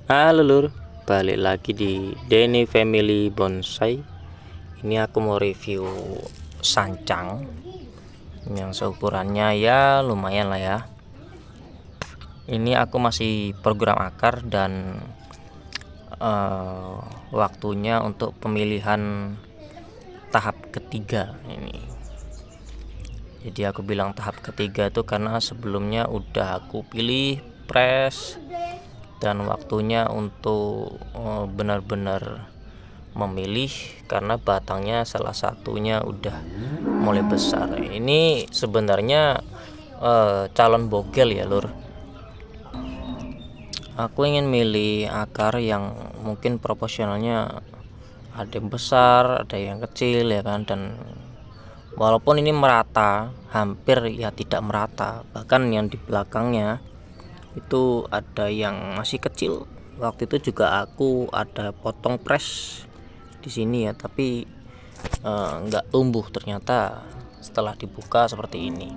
Halo lur, balik lagi di Denny Family Bonsai. Ini aku mau review sancang yang seukurannya ya lumayan lah ya. Ini aku masih program akar dan waktunya untuk pemilihan tahap ketiga ini. Jadi aku bilang tahap ketiga itu karena sebelumnya udah aku pilih press dan waktunya untuk benar-benar memilih karena batangnya salah satunya udah mulai besar. Ini sebenarnya calon bogel ya lur. Aku ingin milih akar yang mungkin proporsionalnya ada yang besar, ada yang kecil ya kan, dan walaupun ini merata, hampir ya tidak merata. Bahkan yang di belakangnya itu ada yang masih kecil. Waktu itu juga aku ada potong press di sini ya, tapi nggak tumbuh ternyata setelah dibuka seperti ini.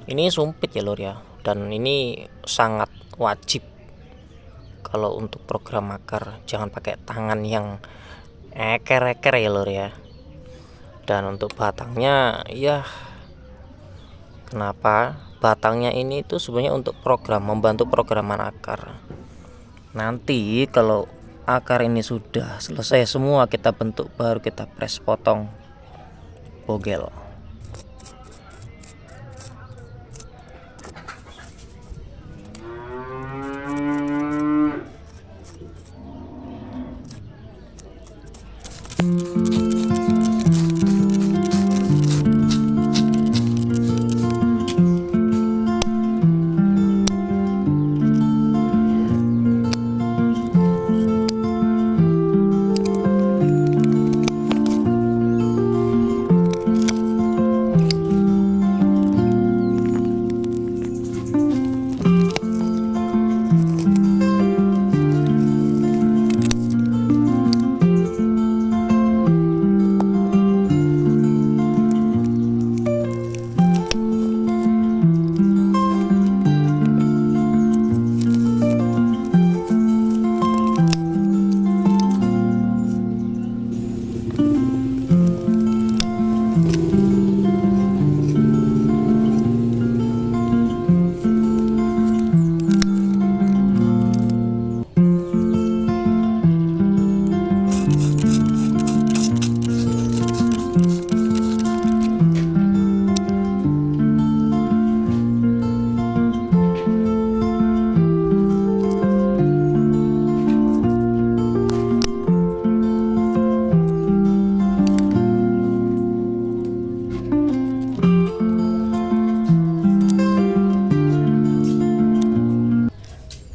Ini sumpit ya lur ya, dan ini sangat wajib kalau untuk program akar jangan pakai tangan yang eker-eker ya lur ya. Dan untuk batangnya ya, kenapa batangnya ini tuh sebenarnya untuk membantu programan akar. Nanti kalau akar ini sudah selesai semua kita bentuk, baru kita press potong bogel.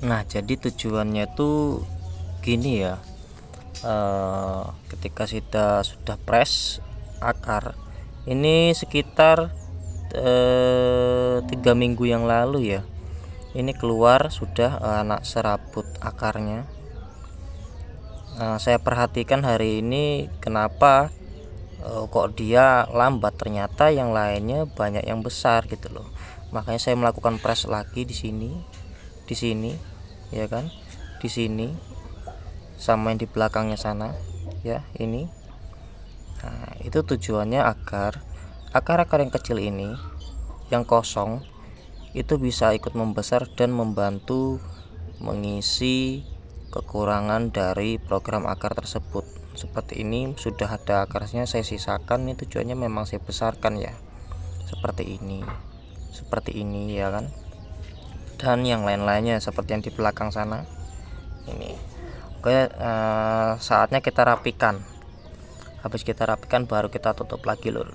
Nah, jadi tujuannya tuh gini ya. Ketika sudah press akar, ini sekitar 3 minggu yang lalu ya. Ini keluar sudah anak serabut akarnya. Saya perhatikan hari ini kenapa kok dia lambat, ternyata yang lainnya banyak yang besar gitu loh. Makanya saya melakukan press lagi di sini ya kan, di sini sama yang di belakangnya sana ya ini. Nah, itu tujuannya agar akar-akar yang kecil ini yang kosong itu bisa ikut membesar dan membantu mengisi kekurangan dari program akar tersebut. Seperti ini sudah ada akarnya saya sisakan, ini tujuannya memang saya besarkan ya, seperti ini ya kan. Dan yang lain-lainnya seperti yang di belakang sana ini. Oke, saatnya kita rapikan. Habis kita rapikan baru kita tutup lagi lur.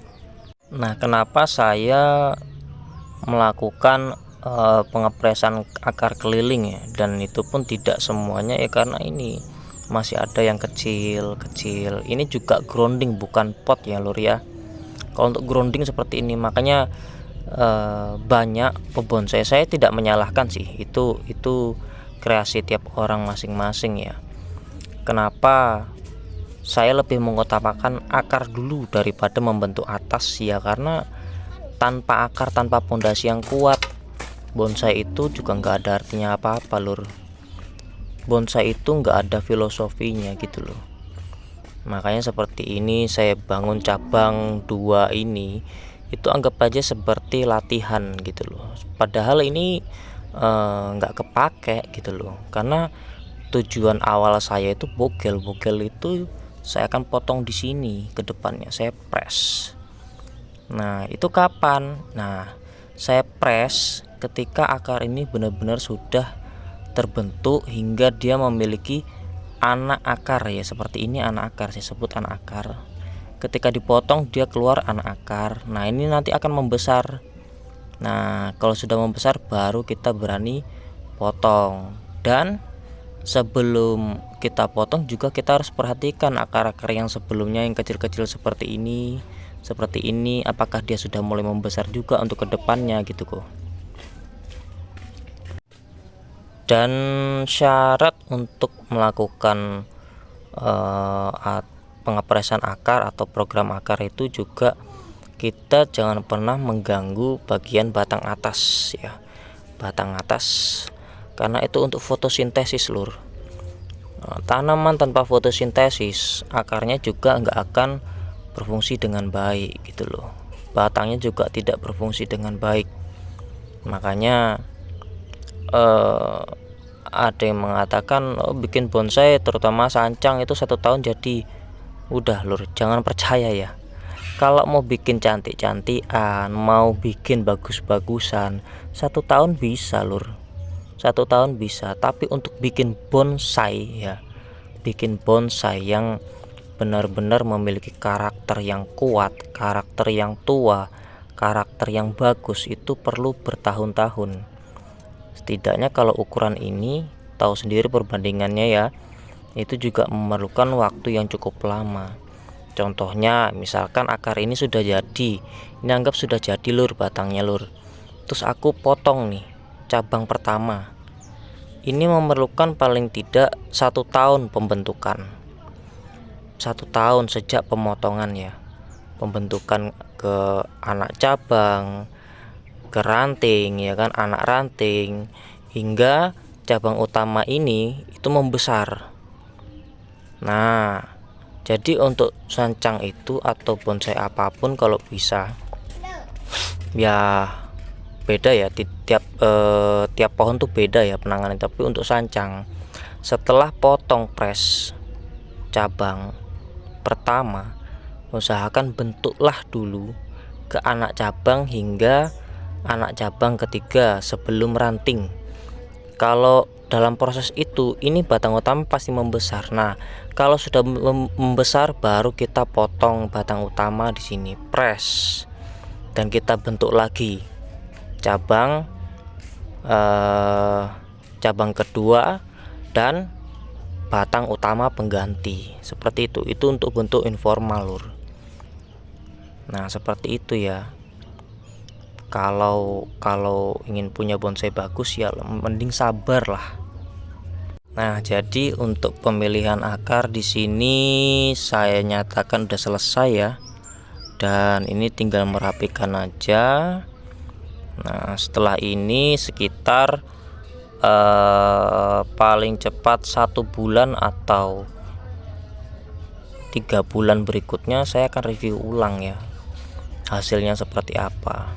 Nah, kenapa saya melakukan pengepresan akar keliling ya, dan itu pun tidak semuanya ya, karena ini masih ada yang kecil-kecil. Ini juga grounding bukan pot ya lur ya. Kalau untuk grounding seperti ini, makanya banyak pebonsai, saya tidak menyalahkan sih, itu kreasi tiap orang masing-masing ya. Kenapa saya lebih mengutamakan akar dulu daripada membentuk atas ya, karena tanpa akar, tanpa pondasi yang kuat, bonsai itu juga nggak ada artinya apa-apa lur. bonsai itu nggak ada filosofinya gitu loh. Makanya seperti ini saya bangun cabang 2 ini, itu anggap aja seperti latihan gitu loh. Padahal ini nggak kepake gitu loh, karena tujuan awal saya itu bogel itu saya akan potong di sini ke depannya, saya press. Nah itu kapan? Nah saya press ketika akar ini benar-benar sudah terbentuk hingga dia memiliki anak akar ya, seperti ini anak akar, saya sebut anak akar. Ketika dipotong dia keluar anak akar. Nah ini nanti akan membesar. Nah kalau sudah membesar baru kita berani potong. Dan sebelum kita potong juga kita harus perhatikan akar-akar yang sebelumnya yang kecil-kecil seperti ini, apakah dia sudah mulai membesar juga untuk kedepannya gitu kok. Dan syarat untuk melakukan pengepresan akar atau program akar itu juga kita jangan pernah mengganggu bagian batang atas ya, batang atas, karena itu untuk fotosintesis lur. Tanaman tanpa fotosintesis akarnya juga nggak akan berfungsi dengan baik gitu loh, batangnya juga tidak berfungsi dengan baik. Makanya ada yang mengatakan bikin bonsai terutama sancang itu 1 tahun jadi. Udah lur, jangan percaya ya. Kalau mau bikin cantik-cantikan, mau bikin bagus-bagusan, 1 tahun bisa lur, 1 tahun bisa. Tapi untuk bikin bonsai ya, bikin bonsai yang benar-benar memiliki karakter yang kuat, karakter yang tua, karakter yang bagus, itu perlu bertahun-tahun. Setidaknya kalau ukuran ini tahu sendiri perbandingannya ya, itu juga memerlukan waktu yang cukup lama. Contohnya misalkan akar ini sudah jadi, ini anggap sudah jadi lur batangnya lur, terus aku potong nih cabang pertama, ini memerlukan paling tidak 1 tahun pembentukan, 1 tahun sejak pemotongan ya, pembentukan ke anak cabang, ke ranting ya kan, anak ranting, hingga cabang utama ini itu membesar. Nah jadi untuk sancang itu atau bonsai apapun kalau bisa ya beda ya, tiap pohon tuh beda ya penanganan. Tapi untuk sancang, setelah potong press cabang pertama, usahakan bentuklah dulu ke anak cabang hingga anak cabang ketiga sebelum ranting. Kalau dalam proses itu ini batang utama pasti membesar. Nah kalau sudah membesar baru kita potong batang utama di sini, press, dan kita bentuk lagi cabang cabang kedua dan batang utama pengganti, seperti itu. Itu untuk bentuk informal lur. Nah seperti itu ya. Kalau ingin punya bonsai bagus ya mending sabar lah. Nah jadi untuk pemilihan akar di sini saya nyatakan udah selesai ya, dan ini tinggal merapikan aja. Nah setelah ini sekitar paling cepat 1 bulan atau 3 bulan berikutnya saya akan review ulang ya hasilnya seperti apa.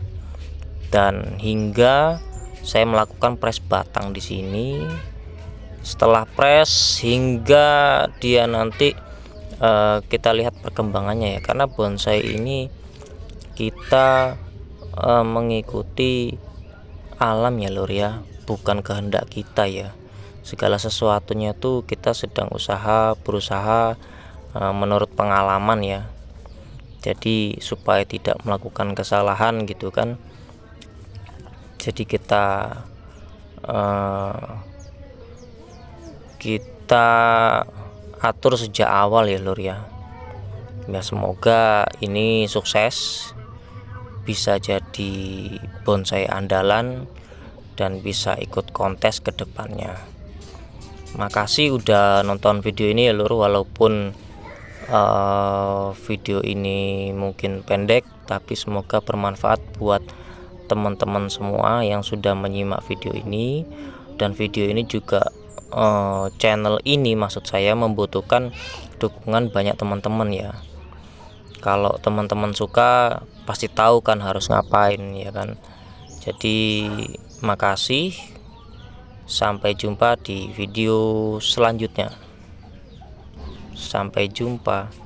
Dan hingga saya melakukan press batang di sini. Setelah press hingga dia nanti kita lihat perkembangannya ya, karena bonsai ini kita mengikuti alam ya lur ya, bukan kehendak kita ya. Segala sesuatunya tuh kita sedang berusaha menurut pengalaman ya. Jadi supaya tidak melakukan kesalahan gitu kan, jadi kita atur sejak awal ya lur ya. Ya semoga ini sukses, bisa jadi bonsai andalan dan bisa ikut kontes ke depannya. Makasih udah nonton video ini ya lur, walaupun video ini mungkin pendek, tapi semoga bermanfaat buat teman-teman semua yang sudah menyimak video ini. Dan video ini juga channel ini, maksud saya, membutuhkan dukungan banyak teman-teman ya. Kalau teman-teman suka pasti tahu kan harus ngapain ya kan. Jadi makasih, sampai jumpa di video selanjutnya. Sampai jumpa.